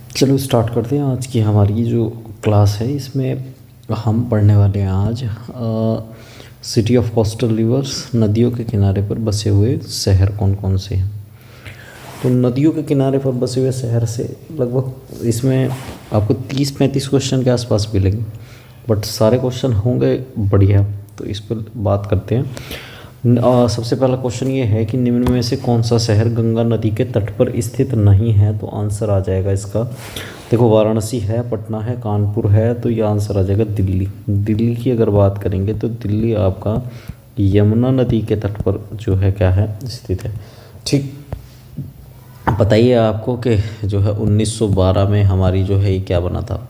चलो स्टार्ट करते हैं आज की हमारी जो क्लास है। इसमें हम पढ़ने वाले हैं आज सिटी ऑफ कोस्टल रिवर्स, नदियों के किनारे पर बसे हुए शहर कौन कौन से हैं। तो नदियों के किनारे पर बसे हुए शहर से लगभग इसमें आपको 30-35 क्वेश्चन के आसपास मिलेंगे, बट सारे क्वेश्चन होंगे बढ़िया। तो इस पर बात करते हैं। सबसे पहला क्वेश्चन ये है कि निम्न में से कौन सा शहर गंगा नदी के तट पर स्थित नहीं है। तो आंसर आ जाएगा इसका, देखो वाराणसी है, पटना है, कानपुर है, तो ये आंसर आ जाएगा दिल्ली। दिल्ली की अगर बात करेंगे तो दिल्ली आपका यमुना नदी के तट पर जो है क्या है स्थित है। ठीक, बताइए आपको कि जो है 1912 में हमारी जो है ये क्या बना था,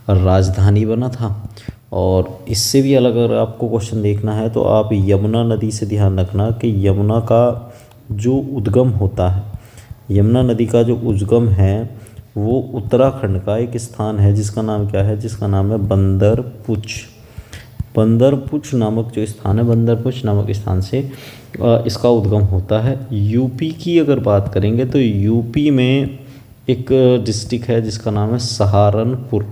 राजधानी बना था। और इससे भी अलग अगर आपको क्वेश्चन देखना है तो आप यमुना नदी से ध्यान रखना कि यमुना का जो उद्गम होता है, यमुना नदी का जो उद्गम है वो उत्तराखंड का एक स्थान है जिसका नाम क्या है, जिसका नाम है बंदरपुच। बंदरपुच नामक जो स्थान है, बंदरपुच नामक स्थान से इसका उद्गम होता है। यूपी की अगर बात करेंगे तो यूपी में एक डिस्ट्रिक्ट है जिसका नाम है सहारनपुर।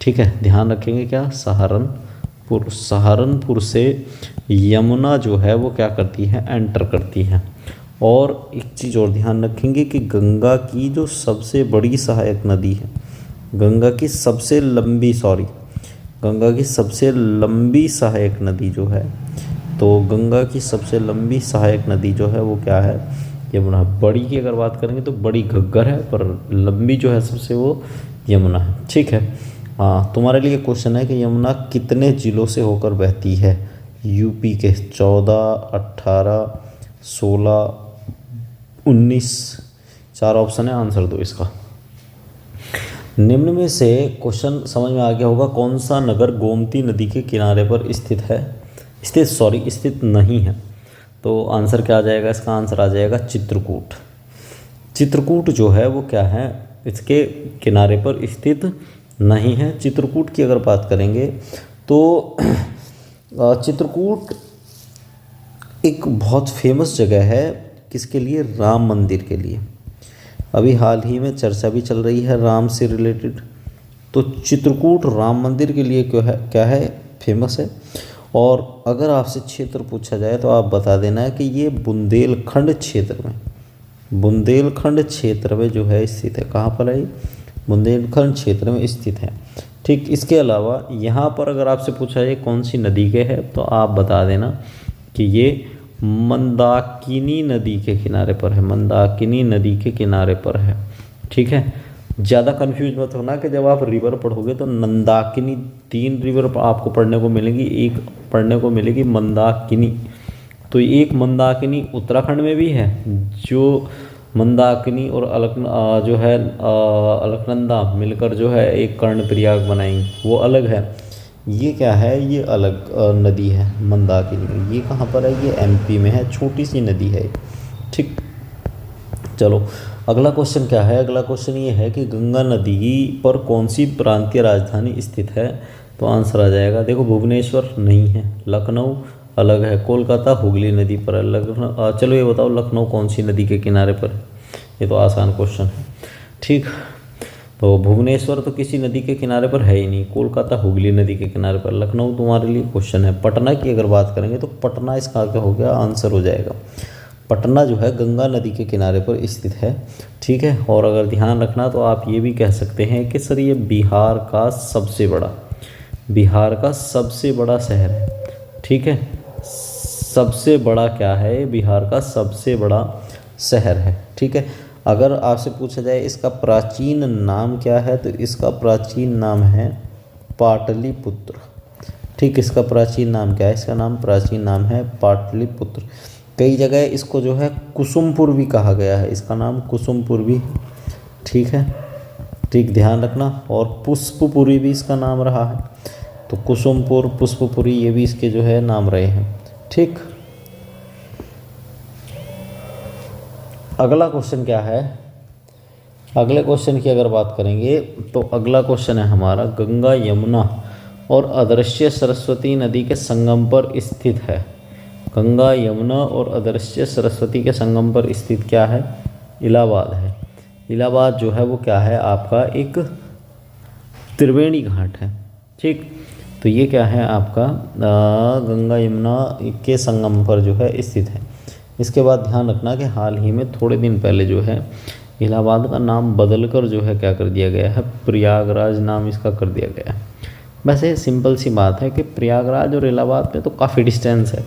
ठीक है, ध्यान रखेंगे क्या, सहारनपुर। सहारनपुर से यमुना जो है वो क्या करती है, एंटर करती है। और एक चीज़ और ध्यान रखेंगे कि गंगा की जो सबसे बड़ी सहायक नदी है, गंगा की सबसे लंबी गंगा की सबसे लंबी सहायक नदी जो है, तो गंगा की सबसे लंबी सहायक नदी जो है वो क्या है, यमुना। बड़ी की अगर बात करेंगे तो बड़ी घग्गर है, पर लंबी जो है सबसे वो यमुना है। ठीक है, हाँ, तुम्हारे लिए क्वेश्चन है कि यमुना कितने जिलों से होकर बहती है। यूपी के 14, 18, 16, 19, 4 ऑप्शन है, आंसर दो इसका। निम्न में से क्वेश्चन समझ में आ गया होगा, कौन सा नगर गोमती नदी के किनारे पर स्थित नहीं है। तो आंसर क्या आ जाएगा इसका, आंसर आ जाएगा चित्रकूट। चित्रकूट जो है वो क्या है, इसके किनारे पर स्थित नहीं है। चित्रकूट की अगर बात करेंगे तो चित्रकूट एक बहुत फेमस जगह है, किसके लिए, राम मंदिर के लिए। अभी हाल ही में चर्चा भी चल रही है राम से रिलेटेड। तो चित्रकूट राम मंदिर के लिए क्या है फेमस है। और अगर आपसे क्षेत्र पूछा जाए तो आप बता देना है कि ये बुंदेलखंड क्षेत्र में जो है स्थित है। कहाँ पर है, बुंदेलखंड क्षेत्र में स्थित है। ठीक, इसके अलावा यहाँ पर अगर आपसे पूछा जाए कौन सी नदी के है, तो आप बता देना कि ये मंदाकिनी नदी के किनारे पर है, मंदाकिनी नदी के किनारे पर है। ठीक है, ज़्यादा कंफ्यूज मत होना कि जब आप रिवर पढ़ोगे तो नंदाकिनी, 3 रिवर आपको पढ़ने को मिलेंगी, एक पढ़ने को मिलेगी मंदाकिनी। तो एक मंदाकिनी उत्तराखंड में भी है, जो मंदाकिनी और अलकनंदा मिलकर जो है एक कर्णप्रयाग बनाएंगे, वो अलग है। ये क्या है, ये अलग नदी है मंदाकिनी। ये कहाँ पर है, ये एमपी में है, छोटी सी नदी है। ठीक, चलो अगला क्वेश्चन क्या है। अगला क्वेश्चन ये है कि गंगा नदी पर कौन सी प्रांतीय राजधानी स्थित है। तो आंसर आ जाएगा, देखो भुवनेश्वर नहीं है, लखनऊ अलग है, कोलकाता हुगली नदी पर है। चलो ये बताओ लखनऊ कौन सी नदी के किनारे पर है। ये तो आसान क्वेश्चन है। ठीक, तो भुवनेश्वर तो किसी नदी के किनारे पर है ही नहीं, कोलकाता हुगली नदी के किनारे पर, लखनऊ तुम्हारे लिए क्वेश्चन है। पटना की अगर बात करेंगे तो पटना इसका क्या हो गया, आंसर हो जाएगा। पटना जो है गंगा नदी के किनारे पर स्थित है। ठीक है, और अगर ध्यान रखना तो आप ये भी कह सकते हैं कि सर ये बिहार का सबसे बड़ा शहर है। ठीक है, सबसे बड़ा क्या है, बिहार का सबसे बड़ा शहर है। ठीक है, अगर आपसे पूछा जाए इसका प्राचीन नाम क्या है, तो इसका प्राचीन नाम है पाटलिपुत्र। ठीक, इसका प्राचीन नाम क्या है, इसका प्राचीन नाम है पाटलिपुत्र। कई जगह इसको जो है कुसुमपुर भी कहा गया है, इसका नाम कुसुमपुर भी। ठीक है, ठीक, ध्यान रखना। और पुष्पपुरी भी इसका नाम रहा है, तो कुसुमपुर, पुष्पपुरी ये भी इसके जो है नाम रहे हैं। ठीक, अगला क्वेश्चन क्या है। अगले क्वेश्चन की अगर बात करेंगे तो अगला क्वेश्चन है हमारा, गंगा यमुना और अदृश्य सरस्वती नदी के संगम पर स्थित है। गंगा यमुना और अदृश्य सरस्वती के संगम पर स्थित क्या है, इलाहाबाद है। इलाहाबाद जो है वो क्या है आपका एक त्रिवेणी घाट है। ठीक, तो ये क्या है आपका गंगा यमुना के संगम पर जो है स्थित है। इसके बाद ध्यान रखना कि हाल ही में थोड़े दिन पहले जो है इलाहाबाद का नाम बदलकर जो है क्या कर दिया गया है, प्रयागराज नाम इसका कर दिया गया है। वैसे सिंपल सी बात है कि प्रयागराज और इलाहाबाद में तो काफ़ी डिस्टेंस है,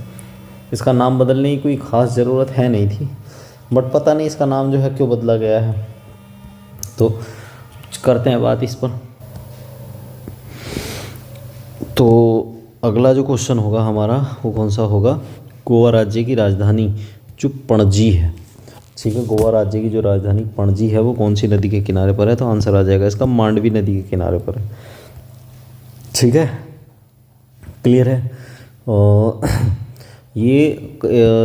इसका नाम बदलने की कोई ख़ास ज़रूरत है नहीं थी, बट पता नहीं इसका नाम जो है क्यों बदला गया है। तो करते हैं बात इस पर। तो अगला जो क्वेश्चन होगा हमारा वो कौन सा होगा, गोवा राज्य की राजधानी जो पणजी है। ठीक है, गोवा राज्य की जो राजधानी पणजी है वो कौन सी नदी के किनारे पर है, तो आंसर आ जाएगा इसका मांडवी नदी के किनारे पर है। ठीक है, क्लियर है। और ये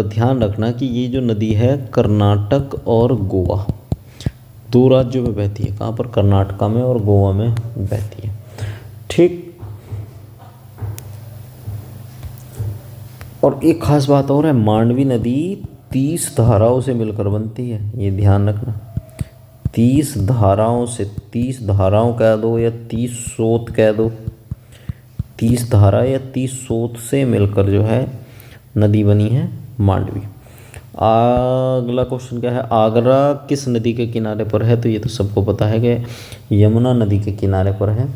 ध्यान रखना कि ये जो नदी है कर्नाटक और गोवा दो राज्यों में बहती है। कहाँ पर, कर्नाटका में और गोवा में बहती है। ठीक, और एक खास बात और है, मांडवी नदी 30 धाराओं से मिलकर बनती है, ये ध्यान रखना। 30 धाराओं से, 30 धाराओं कह दो या 30 स्रोत कह दो, 30 धारा या 30 स्रोत से मिलकर जो है नदी बनी है मांडवी। अगला क्वेश्चन क्या है, आगरा किस नदी के किनारे पर है, तो ये तो सबको पता है कि यमुना नदी के किनारे पर है।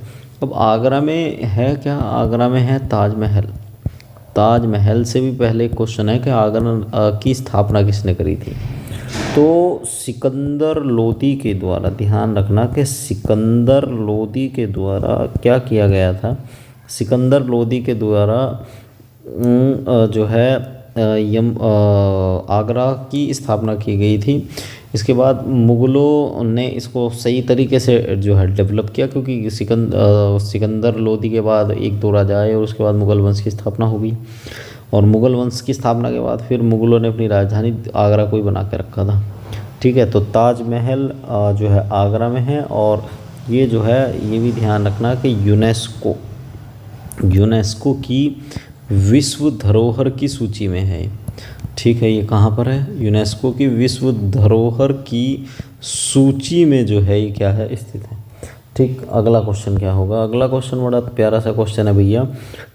अब आगरा में है क्या, आगरा में है ताजमहल। ताजमहल से भी पहले एक क्वेश्चन है कि आगरा की स्थापना किसने करी थी, तो सिकंदर लोदी के द्वारा। ध्यान रखना कि सिकंदर लोदी के द्वारा क्या किया गया था, सिकंदर लोदी के द्वारा जो है आगरा की स्थापना की गई थी। इसके बाद मुग़लों ने इसको सही तरीके से जो है डेवलप किया, क्योंकि सिकंदर लोदी के बाद एक दो राजा आए और उसके बाद मुग़ल वंश की स्थापना हो गई। और मुग़ल वंश की स्थापना के बाद फिर मुग़लों ने अपनी राजधानी आगरा को ही बना के रखा था। ठीक है, तो ताजमहल जो है आगरा में है। और ये जो है ये भी ध्यान रखना कि यूनेस्को की विश्व धरोहर की सूची में है। ठीक है, ये कहाँ पर है, यूनेस्को की विश्व धरोहर की सूची में जो है ये क्या है, स्थित है। ठीक, अगला क्वेश्चन क्या होगा, अगला क्वेश्चन बड़ा प्यारा सा क्वेश्चन है भैया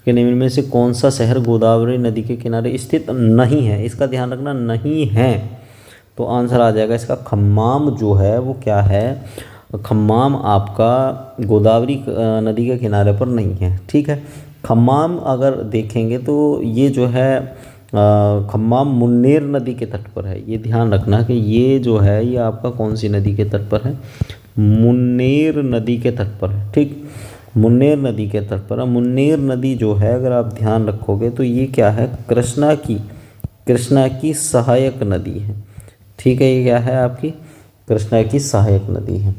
कि निम्न में से कौन सा शहर गोदावरी नदी के किनारे स्थित नहीं है। इसका ध्यान रखना, नहीं है, तो आंसर आ जाएगा इसका खम्माम जो है वो क्या है, खम्माम आपका गोदावरी नदी के किनारे पर नहीं है। ठीक है, खम्माम अगर देखेंगे तो ये जो है खम्माम मुन्नेर नदी के तट पर है। ये ध्यान रखना कि ये जो है ये आपका कौन सी नदी के तट पर है, मुन्नेर नदी के तट पर है। ठीक, मुन्नेर नदी के तट पर है। मुन्नेर नदी जो है अगर आप ध्यान रखोगे तो ये क्या है, कृष्णा की सहायक नदी है। ठीक है, ये क्या है आपकी कृष्णा की सहायक नदी है।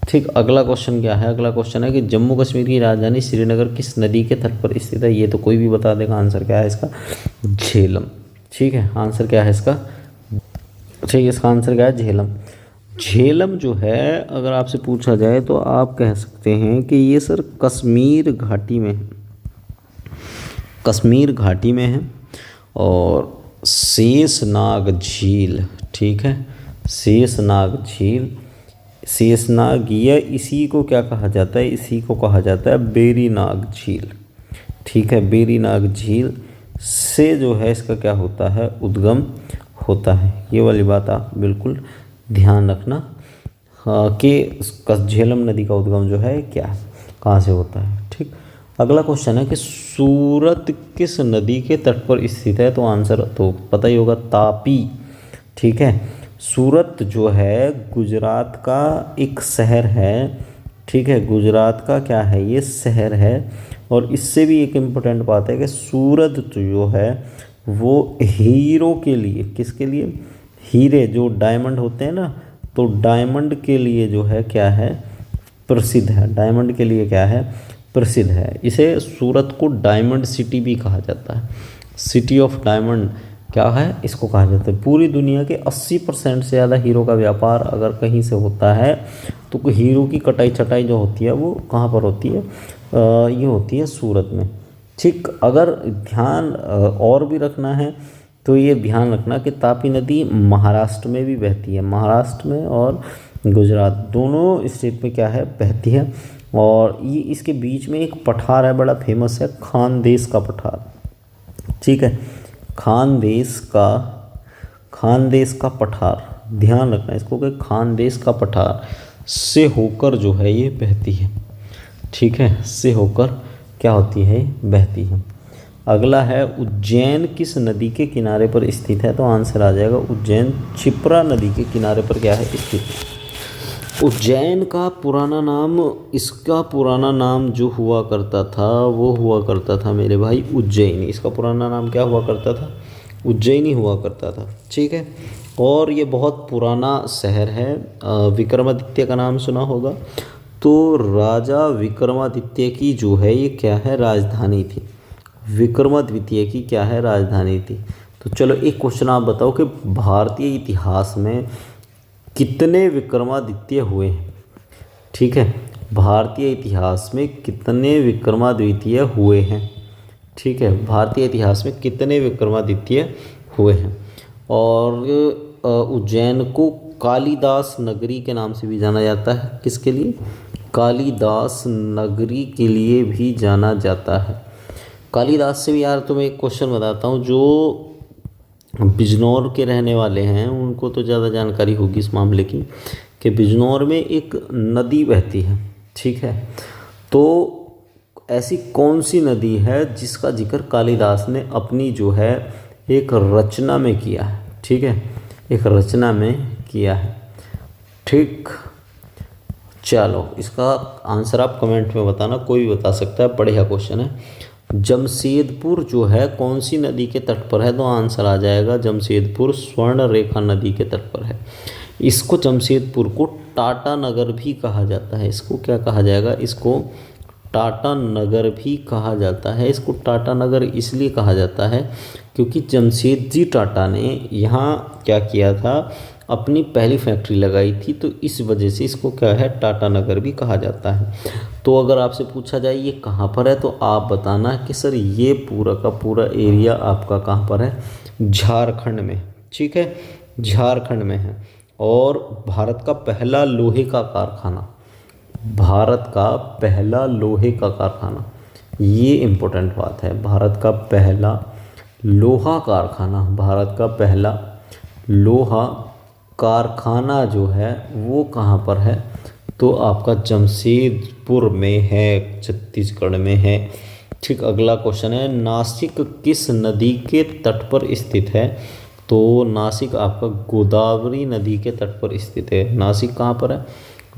ठीक, अगला क्वेश्चन क्या है, अगला क्वेश्चन है कि जम्मू कश्मीर की राजधानी श्रीनगर किस नदी के तट पर स्थित है। ये तो कोई भी बता देगा, आंसर क्या है इसका, झेलम। ठीक है, आंसर क्या है इसका, ठीक, इसका आंसर क्या है, झेलम। झेलम जो है अगर आपसे पूछा जाए तो आप कह सकते हैं कि ये सर कश्मीर घाटी में है, कश्मीर घाटी में है। और शेषनाग झील, ठीक है, शेषनाग झील, शेषनाग, या इसी को क्या कहा जाता है, इसी को कहा जाता है बेरीनाग झील। ठीक है, बेरीनाग झील से जो है इसका क्या होता है, उद्गम होता है। ये वाली बात आप बिल्कुल ध्यान रखना कि झेलम नदी का उद्गम जो है क्या, कहाँ से होता है। ठीक, अगला क्वेश्चन है कि सूरत किस नदी के तट पर स्थित है, तो आंसर तो पता ही होगा, तापी। ठीक है, सूरत जो है गुजरात का एक शहर है। ठीक है, गुजरात का क्या है, ये शहर है। और इससे भी एक इम्पोर्टेंट बात है कि सूरत जो है वो हीरो के लिए, किसके लिए, हीरे जो डायमंड होते हैं ना, तो डायमंड के लिए जो है क्या है, प्रसिद्ध है। डायमंड के लिए क्या है, प्रसिद्ध है। इसे सूरत को डायमंड सिटी भी कहा जाता है, सिटी ऑफ डायमंड क्या है, इसको कहा जाता है। पूरी दुनिया के 80% से ज़्यादा हीरो का व्यापार अगर कहीं से होता है तो हीरो की कटाई छटाई जो होती है वो कहाँ पर होती है, ये होती है सूरत में। ठीक, अगर ध्यान और भी रखना है तो ये ध्यान रखना कि तापी नदी महाराष्ट्र में भी बहती है, महाराष्ट्र में और गुजरात, दोनों स्टेट में क्या है, बहती है। और ये इसके बीच में एक पठार है, बड़ा फेमस है, खानदेश का पठार। ठीक है, खानदेश का पठार, ध्यान रखना इसको कि खानदेश का पठार से होकर जो है ये बहती है। ठीक है, से होकर क्या होती है, बहती है। अगला है, उज्जैन किस नदी के किनारे पर स्थित है? तो आंसर आ जाएगा उज्जैन क्षिप्रा नदी के किनारे पर क्या है, स्थित है। उज्जैन का पुराना नाम, इसका पुराना नाम जो हुआ करता था वो हुआ करता था मेरे भाई उज्जैनी। इसका पुराना नाम क्या हुआ करता था, उज्जैनी हुआ करता था। ठीक है, और ये बहुत पुराना शहर है। विक्रमादित्य का नाम सुना होगा, तो राजा विक्रमादित्य की जो है ये क्या है, राजधानी थी। विक्रमादित्य की क्या है, राजधानी थी। तो चलो एक क्वेश्चन आप बताओ कि भारतीय इतिहास में कितने विक्रमादित्य हुए हैं? ठीक है, भारतीय इतिहास में कितने विक्रमादित्य हुए हैं? ठीक है, भारतीय इतिहास में कितने विक्रमादित्य हुए हैं? और उज्जैन को कालिदास नगरी के नाम से भी जाना जाता है। किसके लिए? कालिदास नगरी के लिए भी जाना जाता है। कालिदास से भी यार तुम्हें एक क्वेश्चन बताता हूँ, जो बिजनौर के रहने वाले हैं उनको तो ज़्यादा जानकारी होगी इस मामले की, कि बिजनौर में एक नदी बहती है। ठीक है, तो ऐसी कौन सी नदी है जिसका जिक्र कालिदास ने अपनी जो है एक रचना में किया है? ठीक है, एक रचना में किया है। ठीक, चलो इसका आंसर आप कमेंट में बताना, कोई भी बता सकता है, बढ़िया क्वेश्चन है। जमशेदपुर जो है कौन सी नदी के तट पर है? तो आंसर आ जाएगा जमशेदपुर स्वर्ण रेखा नदी के तट पर है। इसको जमशेदपुर को टाटा नगर भी कहा जाता है। इसको क्या कहा जाएगा? इसको टाटा नगर भी कहा जाता है। इसको टाटा नगर इसलिए कहा जाता है क्योंकि जमशेदजी टाटा ने यहाँ क्या किया था, अपनी पहली फैक्ट्री लगाई थी, तो इस वजह से इसको क्या है, टाटा नगर भी कहा जाता है। तो अगर आपसे पूछा जाए ये कहाँ पर है, तो आप बताना कि सर ये पूरा का पूरा एरिया आपका कहाँ पर है, झारखंड में। ठीक है, झारखंड में है। और भारत का पहला लोहे का कारखाना, भारत का पहला लोहे का कारखाना, ये इम्पोर्टेंट बात है, भारत का पहला लोहा कारखाना, भारत का पहला लोहा कारखाना जो है वो कहाँ पर है? तो आपका जमशेदपुर में है, छत्तीसगढ़ में है। ठीक, अगला क्वेश्चन है, नासिक किस नदी के तट पर स्थित है? तो नासिक आपका गोदावरी नदी के तट पर स्थित है। नासिक कहाँ पर है?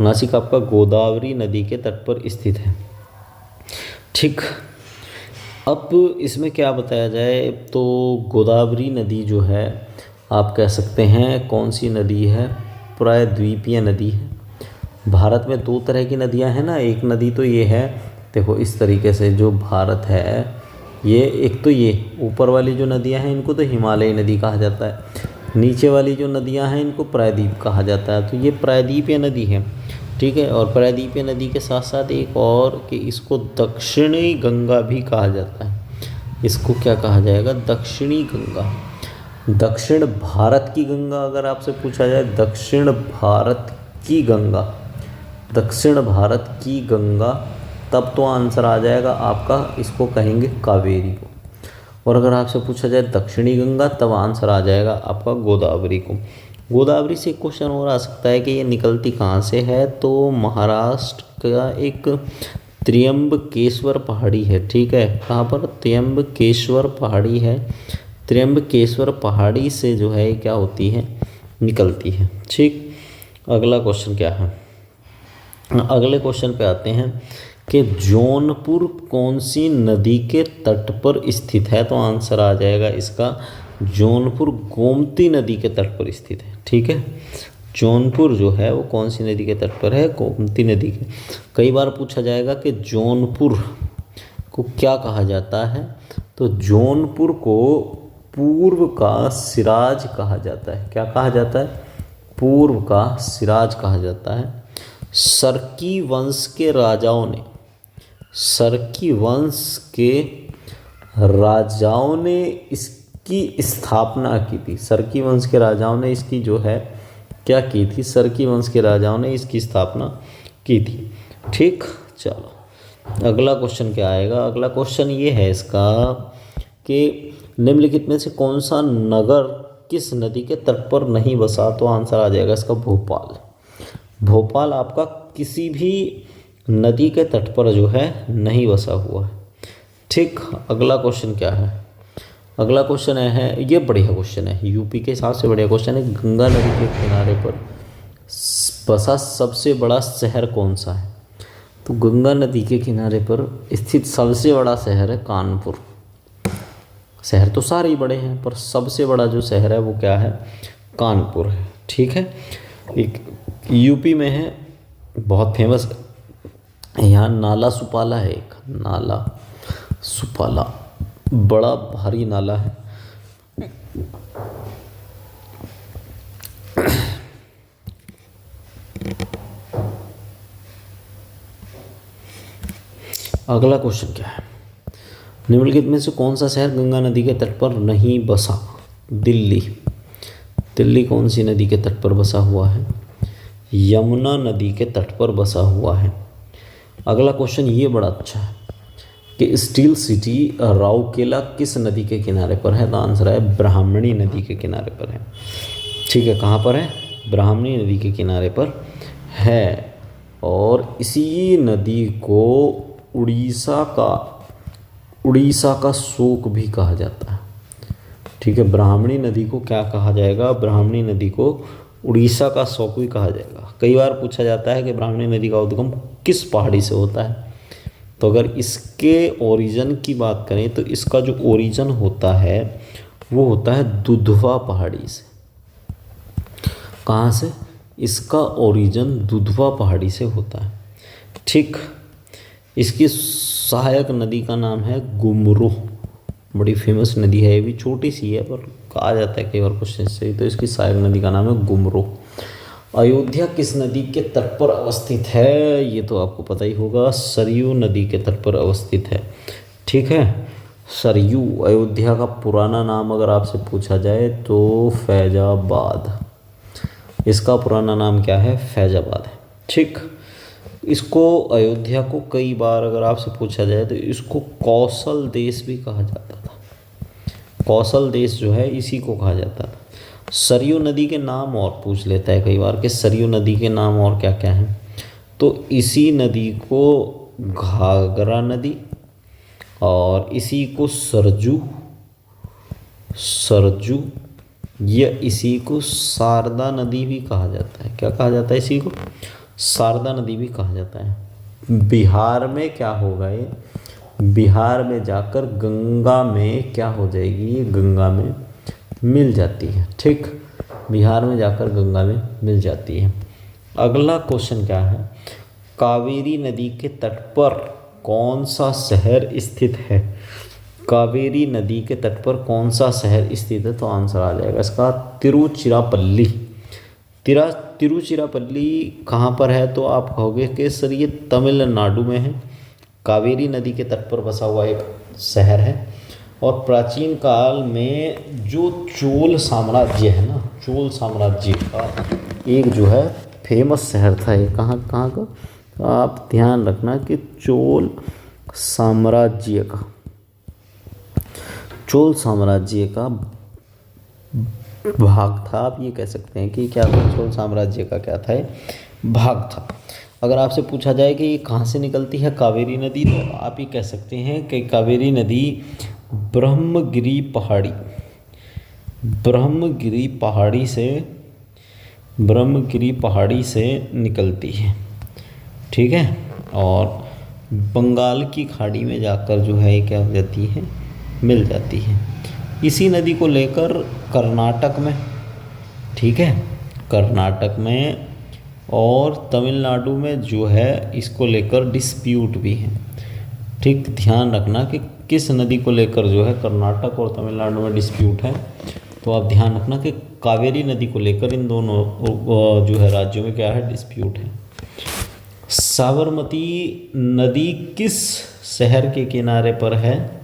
नासिक आपका गोदावरी नदी के तट पर स्थित है। ठीक, अब इसमें क्या बताया जाए, तो गोदावरी नदी जो है आप कह सकते हैं कौन सी नदी है, प्रायद्वीपीय नदी है। भारत में दो तरह की नदियां हैं ना, एक नदी तो ये है, देखो इस तरीके से जो भारत है, ये एक तो ये ऊपर वाली जो नदियां हैं इनको तो हिमालयी नदी कहा जाता है, नीचे वाली जो नदियां हैं इनको प्रायद्वीप कहा जाता है। तो ये प्रायद्वीपीय नदी है। ठीक है, और प्रायद्वीपीय नदी के साथ साथ एक और कि इसको दक्षिणी गंगा भी कहा जाता है। इसको क्या कहा जाएगा? दक्षिणी गंगा। दक्षिण भारत की गंगा अगर आपसे पूछा जाए, दक्षिण भारत की गंगा, दक्षिण भारत की गंगा, तब तो आंसर आ जाएगा आपका, इसको कहेंगे कावेरी को। और अगर आपसे पूछा जाए दक्षिणी गंगा, तब आंसर आ जाएगा आपका गोदावरी को। गोदावरी से एक क्वेश्चन और आ सकता है कि ये निकलती कहाँ से है, तो महाराष्ट्र का एक त्र्यंबकेश्वर पहाड़ी है। ठीक है, कहाँ पर? त्र्यंबकेश्वर पहाड़ी है। त्र्यंबकेश्वर पहाड़ी से जो है क्या होती है, निकलती है। ठीक, अगला क्वेश्चन क्या है? अगले क्वेश्चन पे आते हैं कि जौनपुर कौन सी नदी के तट पर स्थित है? तो आंसर आ जाएगा इसका, जौनपुर गोमती नदी के तट पर स्थित है। ठीक है, जौनपुर जो है वो कौन सी नदी के तट पर है? गोमती नदी के। कई बार पूछा जाएगा कि जौनपुर को क्या कहा जाता है, तो जौनपुर को पूर्व का सिराज कहा जाता है। क्या कहा जाता है? पूर्व का सिराज कहा जाता है। सरकी वंश के राजाओं ने, सरकी वंश के राजाओं ने इसकी स्थापना की थी। सरकी वंश के राजाओं ने इसकी जो है क्या की थी? सरकी वंश के राजाओं ने इसकी स्थापना की थी। ठीक, चलो अगला क्वेश्चन क्या आएगा? अगला क्वेश्चन ये है इसका कि निम्नलिखित में से कौन सा नगर किस नदी के तट पर नहीं बसा? तो आंसर आ जाएगा इसका भोपाल। भोपाल आपका किसी भी नदी के तट पर जो है नहीं बसा हुआ है। ठीक, अगला क्वेश्चन क्या है? अगला क्वेश्चन है, ये बढ़िया क्वेश्चन है, यूपी के हिसाब से बढ़िया क्वेश्चन है। गंगा नदी के किनारे पर बसा सबसे बड़ा शहर कौन सा है? तो गंगा नदी के किनारे पर स्थित सबसे बड़ा शहर है कानपुर। शहर तो सारे ही बड़े हैं पर सबसे बड़ा जो शहर है वो क्या है? कानपुर है। ठीक है, एक यूपी में है, बहुत फेमस, यहाँ नाला सुपाला है, एक नाला सुपाला, बड़ा भारी नाला है। अगला क्वेश्चन क्या है? निम्नलिखित में से कौन सा शहर गंगा नदी के तट पर नहीं बसा? दिल्ली। दिल्ली कौन सी नदी के तट पर बसा हुआ है? यमुना नदी के तट पर बसा हुआ है। अगला क्वेश्चन ये बड़ा अच्छा है कि स्टील सिटी राउरकेला किस नदी के किनारे पर है? तो आंसर है ब्राह्मणी नदी के किनारे पर है। ठीक है, कहाँ पर है? ब्राह्मणी नदी के किनारे पर है। और इसी नदी को उड़ीसा का शोक भी कहा जाता है। ठीक है, ब्राह्मणी नदी को क्या कहा जाएगा? ब्राह्मणी नदी को उड़ीसा का शोक भी कहा जाएगा। कई बार पूछा जाता है कि ब्राह्मणी नदी का उद्गम किस पहाड़ी से होता है? तो अगर इसके ओरिजिन की बात करें तो इसका जो ओरिजिन होता है वो होता है दुधवा पहाड़ी से। कहाँ से? इसका ओरिजिन दुधवा पहाड़ी से होता है। ठीक, इसकी सहायक नदी का नाम है गुमरोह, बड़ी फेमस नदी है, ये भी छोटी सी है पर कहा जाता है कई बार क्वेश्चन से, तो इसकी सहायक नदी का नाम है गुमरोह। अयोध्या किस नदी के तट पर अवस्थित है? ये तो आपको पता ही होगा, सरयू नदी के तट पर अवस्थित है। ठीक है, सरयू। अयोध्या का पुराना नाम अगर आपसे पूछा जाए तो फैजाबाद, इसका पुराना नाम क्या है? फैजाबाद है। ठीक, इसको अयोध्या को कई बार अगर आपसे पूछा जाए तो इसको कौशल देश भी कहा जाता था। कौशल देश जो है इसी को कहा जाता था। सरयू नदी के नाम और पूछ लेता है कई बार कि सरयू नदी के नाम और क्या क्या हैं, तो इसी नदी को घाघरा नदी और इसी को सरजू या इसी को शारदा नदी भी कहा जाता है। क्या कहा जाता है? इसी को शारदा नदी भी कहा जाता है। बिहार में क्या होगा ये? बिहार में जाकर गंगा में क्या हो जाएगी? ये गंगा में मिल जाती है। ठीक, बिहार में जाकर गंगा में मिल जाती है। अगला क्वेश्चन क्या है? कावेरी नदी के तट पर कौन सा शहर स्थित है? कावेरी नदी के तट पर कौन सा शहर स्थित है? तो आंसर आ जाएगा इसका तिरुचिरापल्ली। तिरुचिरापल्ली कहाँ पर है? तो आप कहोगे कि सर ये तमिलनाडु में है। कावेरी नदी के तट पर बसा हुआ एक शहर है और प्राचीन काल में जो चोल साम्राज्य है ना, चोल साम्राज्य का एक जो है फेमस शहर था। ये कहाँ का? तो आप ध्यान रखना कि चोल साम्राज्य का भाग था। आप ये कह सकते हैं कि क्या चोल साम्राज्य का क्या था? भाग था। अगर आपसे पूछा जाए कि ये कहाँ से निकलती है कावेरी नदी, तो आप ये कह सकते हैं कि कावेरी नदी ब्रह्मगिरी पहाड़ी से निकलती है। ठीक है, और बंगाल की खाड़ी में जाकर जो है क्या हो जाती है? मिल जाती है। इसी नदी को लेकर कर्नाटक में, ठीक है, कर्नाटक में और तमिलनाडु में जो है इसको लेकर डिस्प्यूट भी है। ठीक, ध्यान रखना कि किस नदी को लेकर जो है कर्नाटक और तमिलनाडु में डिस्प्यूट है। तो आप ध्यान रखना कि कावेरी नदी को लेकर इन दोनों जो है राज्यों में क्या है? डिस्प्यूट है। साबरमती नदी किस शहर के किनारे पर है?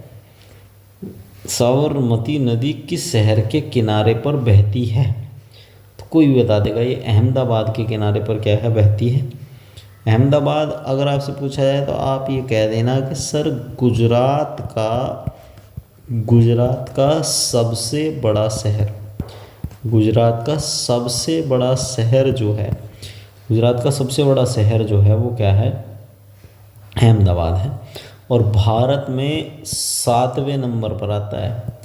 साबरमती नदी किस शहर के किनारे पर बहती है? तो कोई भी बता देगा। ये अहमदाबाद के किनारे पर क्या है, बहती है। अहमदाबाद अगर आपसे पूछा जाए तो आप ये कह देना कि सर गुजरात का सबसे बड़ा शहर, गुजरात का सबसे बड़ा शहर जो है, गुजरात का सबसे बड़ा शहर जो है वो क्या है, अहमदाबाद है। और भारत में 7वें नंबर पर आता है,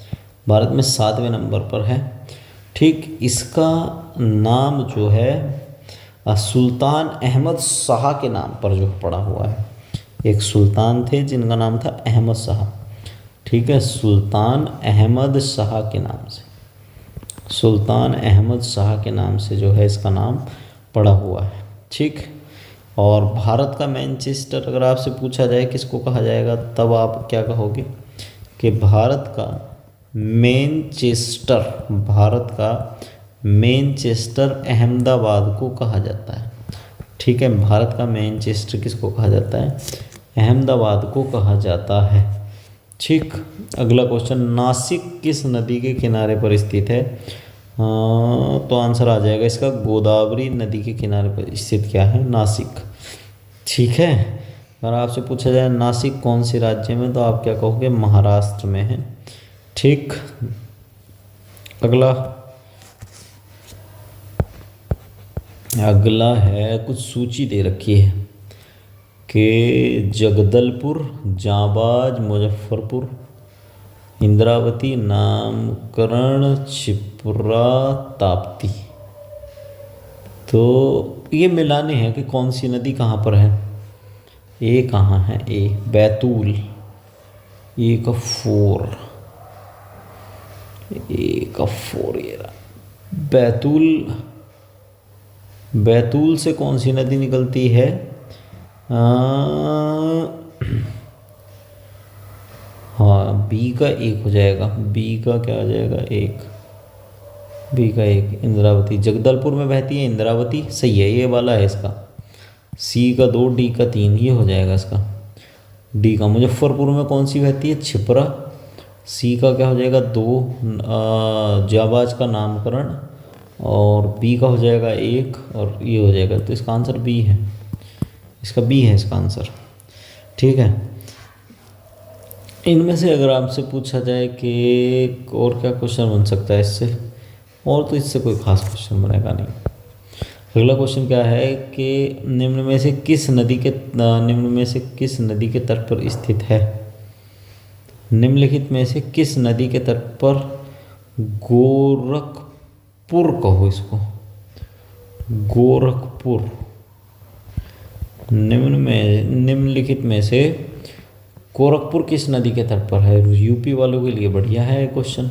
भारत में 7वें नंबर पर है। ठीक, इसका नाम जो है सुल्तान अहमद शाह के नाम पर जो पड़ा हुआ है। एक सुल्तान थे जिनका नाम था अहमद शाह। ठीक है, सुल्तान अहमद शाह के नाम से, सुल्तान अहमद शाह के नाम से जो है इसका नाम पड़ा हुआ है। ठीक, और भारत का मैनचेस्टर अगर आपसे पूछा जाए किसको कहा जाएगा, तब आप क्या कहोगे कि भारत का मैनचेस्टर, भारत का मैनचेस्टर अहमदाबाद को कहा जाता है। ठीक है, भारत का मैनचेस्टर किसको कहा जाता है, अहमदाबाद को कहा जाता है। ठीक, अगला क्वेश्चन, नासिक किस नदी के किनारे पर स्थित है? तो आंसर आ जाएगा इसका, गोदावरी नदी के किनारे पर स्थित क्या है, नासिक। ठीक है, अगर आपसे पूछा जाए नासिक कौन से राज्य में, तो आप क्या कहोगे, महाराष्ट्र में है। ठीक, अगला है, कुछ सूची दे रखी है कि जगदलपुर, जाबाज, मुजफ्फरपुर, इंद्रावती, नामकरण, क्षिप्रा, ताप्ती। तो ये मिलाने हैं कि कौन सी नदी कहाँ पर है। ए कहाँ है, ए बैतूल, ए का 4, ए का 4 ये रहा बैतूल से कौन सी नदी निकलती है, हाँ बी का 1 हो जाएगा, बी का क्या हो जाएगा, 1, बी का 1 इंद्रावती। जगदलपुर में बहती है इंद्रावती, सही है, ये वाला है इसका। सी का 2, डी का 3, ये हो जाएगा इसका, डी का। मुजफ्फरपुर में कौन सी बहती है, क्षिप्रा। सी का क्या हो जाएगा, 2, जाबाज का नामकरण, और बी का हो जाएगा 1, और ये हो जाएगा, तो इसका आंसर बी है, इसका बी है इसका आंसर। ठीक है, इनमें से अगर आपसे पूछा जाए कि और क्या क्वेश्चन बन सकता है इससे, और तो इससे कोई खास क्वेश्चन बनेगा नहीं। अगला क्वेश्चन क्या है कि निम्न में से किस नदी के तट पर स्थित है, निम्नलिखित में से किस नदी के तट पर, गोरखपुर कहो इसको, गोरखपुर, निम्नलिखित में से गोरखपुर किस नदी के तट पर है। यूपी वालों के लिए बढ़िया है क्वेश्चन।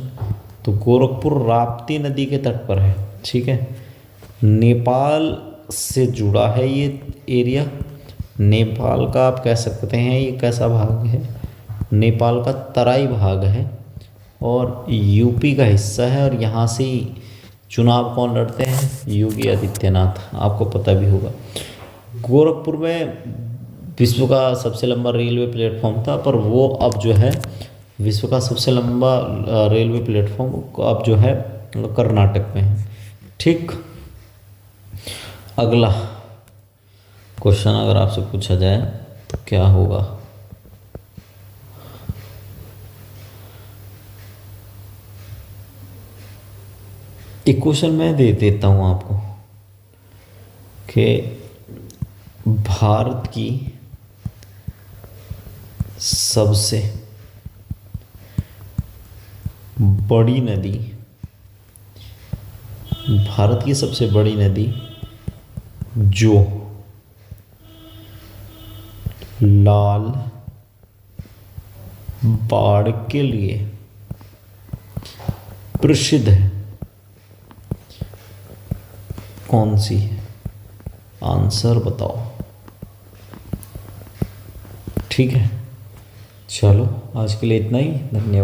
तो गोरखपुर राप्ती नदी के तट पर है। ठीक है, नेपाल से जुड़ा है ये एरिया, नेपाल का आप कह सकते हैं ये कैसा भाग है, नेपाल का तराई भाग है, और यूपी का हिस्सा है। और यहाँ से ही चुनाव कौन लड़ते हैं, योगी आदित्यनाथ, आपको पता भी होगा। गोरखपुर में विश्व का सबसे लंबा रेलवे प्लेटफॉर्म था, पर वो अब जो है विश्व का सबसे लंबा रेलवे प्लेटफॉर्म अब जो है कर्नाटक में है। ठीक, अगला क्वेश्चन अगर आपसे पूछा जाए तो क्या होगा, एक क्वेश्चन मैं दे देता हूं आपको कि भारत की सबसे बड़ी नदी, भारत की सबसे बड़ी नदी जो लाल बाढ़ के लिए प्रसिद्ध है, कौन सी है, आंसर बताओ। ठीक है, चलो आज के लिए इतना ही, धन्यवाद।